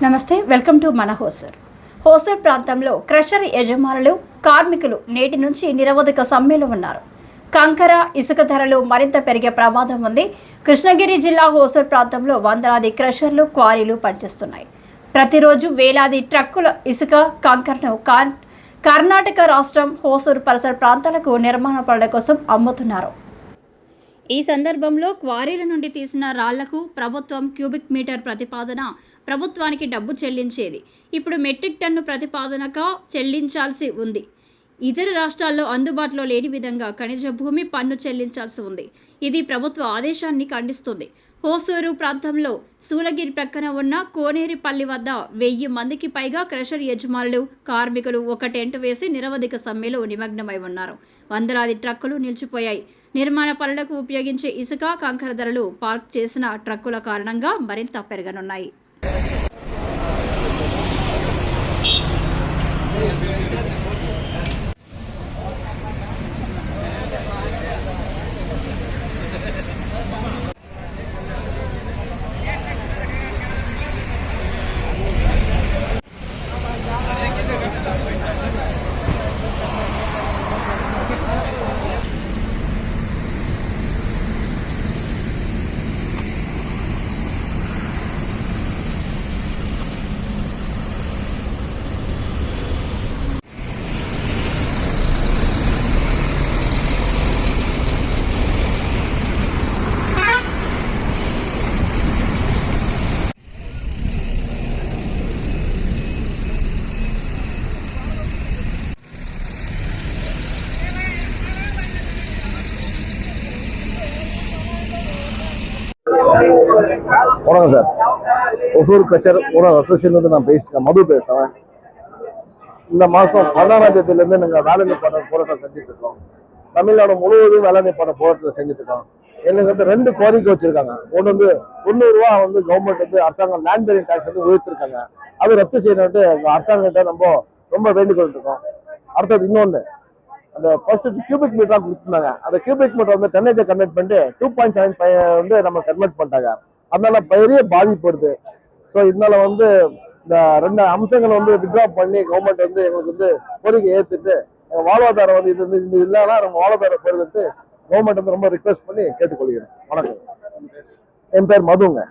నమస్తే welcome to మన హోసర్ ప్రాంతంలో క్రషర్ యజమానులు కార్మికులు నేటి నుంచి నిరవధిక సమ్మెలో ఉన్నారు. కంకర ఇసుక ధరలు మరింత పెరిగే ప్రమాదం ఉంది. కృష్ణగిరి జిల్లా హోసర్ ప్రాంతంలో వందలాది క్రషర్లు క్వారీలు పనిచేస్తున్నాయి. ప్రతిరోజు వేలాది ట్రక్కుల ఇసుక కంకరను కర్ణాటక రాష్ట్రం హోసూరు పరిసర ప్రాంతాలకు నిర్మాణ పనుల కోసం అమ్ముతున్నారు. ఈ సందర్భంలో క్వారీల నుండి తీసిన రాళ్లకు ప్రభుత్వం క్యూబిక్ మీటర్ ప్రతిపాదన ప్రభుత్వానికి డబ్బు చెల్లించేది. ఇప్పుడు మెట్రిక్ టన్ను ప్రతిపాదనగా చెల్లించాల్సి ఉంది. ఇతర రాష్ట్రాల్లో అందుబాటులో లేని విధంగా ఖనిజ భూమి పన్ను చెల్లించాల్సి ఉంది. ఇది ప్రభుత్వ ఆదేశాన్ని ఖండిస్తుంది. హోసూరు ప్రాంతంలో సూలగిరి ప్రక్కన ఉన్న కోనేరిపల్లి వద్ద 1000 మందికి పైగా క్రషర్ యజమానులు కార్మికులు ఒక టెంట్ వేసి నిరవధిక సమ్మెలో నిమగ్నమై ఉన్నారు. వందలాది ట్రక్కులు నిలిచిపోయాయి. నిర్మాణ పనులకు ఉపయోగించే ఇసుక కంకర ధరలు పార్క్ చేసిన ట్రక్కుల కారణంగా మరింత పెరగనున్నాయి. வணக்கம் சார். ஒசூர் கிரஷர் ஓனர் அசோசியேஷன்லேருந்து நான் மது பேசுகிறேன். இந்த மாதம் 16ஆம் தேதியிலேருந்து நாங்கள் வேலை நிப்பாட்ட போராட்டம் செஞ்சுட்டு இருக்கோம். தமிழ்நாடு முழுவதும் வேலை நிப்பாட்ட போராட்டத்தை செஞ்சுட்டு இருக்கோம். எங்களுக்கு வந்து 2 கோரிக்கை வச்சிருக்காங்க. ஒன்று வந்து 90 ரூபா வந்து கவர்மெண்ட் வந்து அரசாங்கம் லேண்ட் பேரிங் டாக்ஸ் வந்து உயர்த்திருக்காங்க. அது ரத்து செய்யணும்ட்டு அரசாங்கத்தை நம்ம ரொம்ப வேண்டிக்கொண்டு இருக்கோம். அடுத்தது இன்னொன்று, அந்த ஃபர்ஸ்ட் கியூபிக் மீட்டராக கொடுத்துருந்தாங்க. அந்த கியூபிக் மீட்டர் வந்து டன்னேஜை கன்வெர்ட் பண்ணிட்டு 2.75 வந்து நம்ம கன்வெர்ட் பண்ணிட்டாங்க. அதனால பெரிய பாதிப்பு வருது. ஸோ இதனால வந்து இந்த 2 அம்சங்களை வந்து வித்ட்ரா பண்ணி கவர்மெண்ட் வந்து எங்களுக்கு வந்து கோரிக்கை ஏற்றுட்டு வாழ்வாதாரம் வந்து இது இல்லைன்னா நம்ம வாழ்வாதாரம் பெறுதுட்டு கவர்மெண்ட் வந்து ரொம்ப ரிக்வெஸ்ட் பண்ணி கேட்டுக்கொள்கிறேன். வணக்கம். என் பேர் மதுங்க.